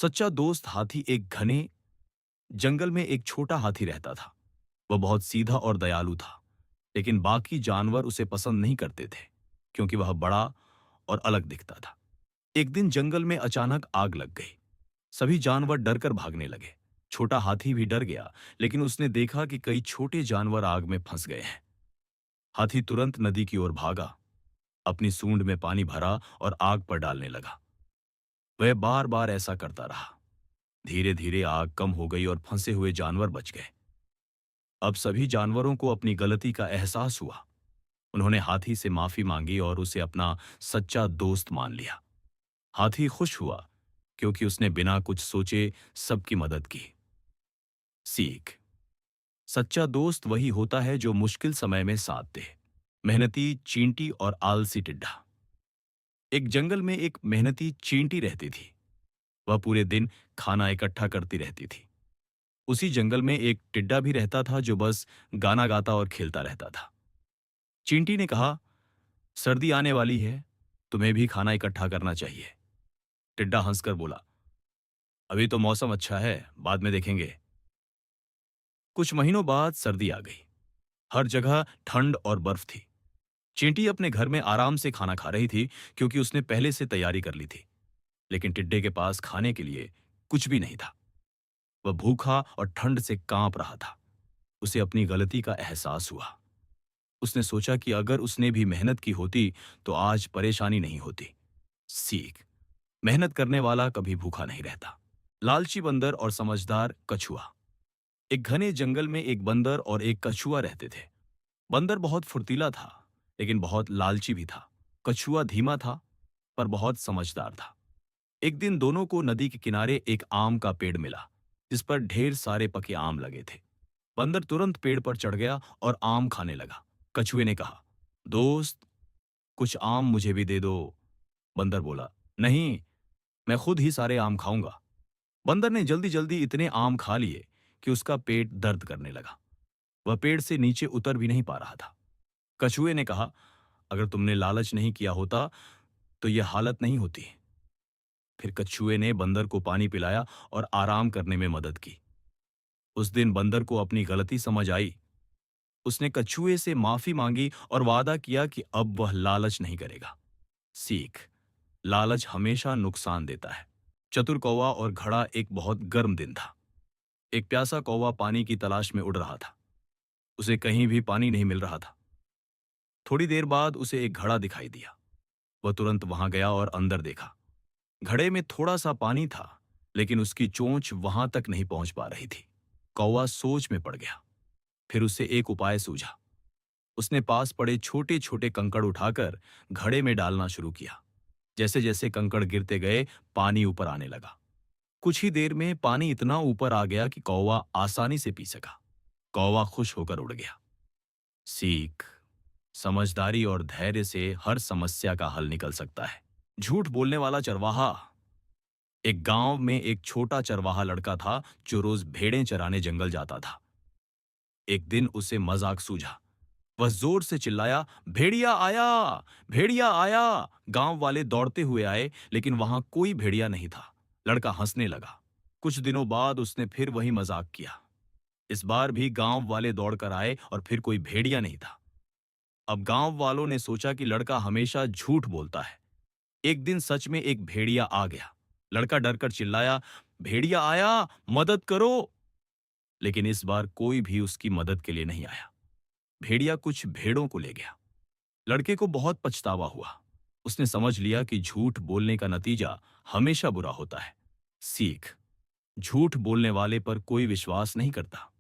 सच्चा दोस्त हाथी। एक घने जंगल में एक छोटा हाथी रहता था। वह बहुत सीधा और दयालु था, लेकिन बाकी जानवर उसे पसंद नहीं करते थे क्योंकि वह बड़ा और अलग दिखता था। एक दिन जंगल में अचानक आग लग गई। सभी जानवर डरकर भागने लगे। छोटा हाथी भी डर गया, लेकिन उसने देखा कि कई छोटे जानवर आग में फंस गए हैं। हाथी तुरंत नदी की ओर भागा, अपनी सूंड में पानी भरा और आग पर डालने लगा। वह बार बार ऐसा करता रहा। धीरे धीरे आग कम हो गई और फंसे हुए जानवर बच गए। अब सभी जानवरों को अपनी गलती का एहसास हुआ। उन्होंने हाथी से माफी मांगी और उसे अपना सच्चा दोस्त मान लिया। हाथी खुश हुआ क्योंकि उसने बिना कुछ सोचे सबकी मदद की। सीख। सच्चा दोस्त वही होता है जो मुश्किल समय में साथ दे। मेहनती चींटी और आलसी टिड्डा। एक जंगल में एक मेहनती चींटी रहती थी। वह पूरे दिन खाना इकट्ठा करती रहती थी। उसी जंगल में एक टिड्डा भी रहता था जो बस गाना गाता और खेलता रहता था। चींटी ने कहा, सर्दी आने वाली है, तुम्हें भी खाना इकट्ठा करना चाहिए। टिड्डा हंसकर बोला, अभी तो मौसम अच्छा है, बाद में देखेंगे। कुछ महीनों बाद सर्दी आ गई। हर जगह ठंड और बर्फ थी। चींटी अपने घर में आराम से खाना खा रही थी क्योंकि उसने पहले से तैयारी कर ली थी। लेकिन टिड्डे के पास खाने के लिए कुछ भी नहीं था। वह भूखा और ठंड से कांप रहा था। उसे अपनी गलती का एहसास हुआ। उसने सोचा कि अगर उसने भी मेहनत की होती तो आज परेशानी नहीं होती। सीख। मेहनत करने वाला कभी भूखा नहीं रहता। लालची बंदर और समझदार कछुआ। एक घने जंगल में एक बंदर और एक कछुआ रहते थे। बंदर बहुत फुर्तीला था, लेकिन बहुत लालची भी था। कछुआ धीमा था, पर बहुत समझदार था। एक दिन दोनों को नदी के किनारे एक आम का पेड़ मिला, जिस पर ढेर सारे पके आम लगे थे। बंदर तुरंत पेड़ पर चढ़ गया और आम खाने लगा। कछुए ने कहा, दोस्त, कुछ आम मुझे भी दे दो। बंदर बोला, नहीं, मैं खुद ही सारे आम खाऊंगा। बंदर ने जल्दी जल्दी इतने आम खा लिए कि उसका पेट दर्द करने लगा। वह पेड़ से नीचे उतर भी नहीं पा रहा था। कछुए ने कहा, अगर तुमने लालच नहीं किया होता तो यह हालत नहीं होती। फिर कछुए ने बंदर को पानी पिलाया और आराम करने में मदद की। उस दिन बंदर को अपनी गलती समझ आई। उसने कछुए से माफी मांगी और वादा किया कि अब वह लालच नहीं करेगा। सीख। लालच हमेशा नुकसान देता है। चतुर कौवा और घड़ा। एक बहुत गर्म दिन था। एक प्यासा कौवा पानी की तलाश में उड़ रहा था। उसे कहीं भी पानी नहीं मिल रहा था। थोड़ी देर बाद उसे एक घड़ा दिखाई दिया। वह तुरंत वहां गया और अंदर देखा। घड़े में थोड़ा सा पानी था, लेकिन उसकी चोंच वहां तक नहीं पहुंच पा रही थी। कौवा सोच में पड़ गया। फिर उसे एक उपाय सूझा। उसने पास पड़े छोटे छोटे कंकड़ उठाकर घड़े में डालना शुरू किया। जैसे जैसे कंकड़ गिरते गए, पानी ऊपर आने लगा। कुछ ही देर में पानी इतना ऊपर आ गया कि कौवा आसानी से पी सका। कौवा खुश होकर उड़ गया। सीख। समझदारी और धैर्य से हर समस्या का हल निकल सकता है। झूठ बोलने वाला चरवाहा। एक गांव में एक छोटा चरवाहा लड़का था जो रोज भेड़ें चराने जंगल जाता था। एक दिन उसे मजाक सूझा। वह जोर से चिल्लाया, भेड़िया आया, भेड़िया आया। गांव वाले दौड़ते हुए आए, लेकिन वहां कोई भेड़िया नहीं था। लड़का हंसने लगा। कुछ दिनों बाद उसने फिर वही मजाक किया। इस बार भी गांव वाले दौड़कर आए और फिर कोई भेड़िया नहीं था। अब गांव वालों ने सोचा कि लड़का हमेशा झूठ बोलता है। एक दिन सच में एक भेड़िया आ गया। लड़का डरकर चिल्लाया, भेड़िया आया, मदद करो। लेकिन इस बार कोई भी उसकी मदद के लिए नहीं आया। भेड़िया कुछ भेड़ों को ले गया। लड़के को बहुत पछतावा हुआ। उसने समझ लिया कि झूठ बोलने का नतीजा हमेशा बुरा होता है। सीख। झूठ बोलने वाले पर कोई विश्वास नहीं करता।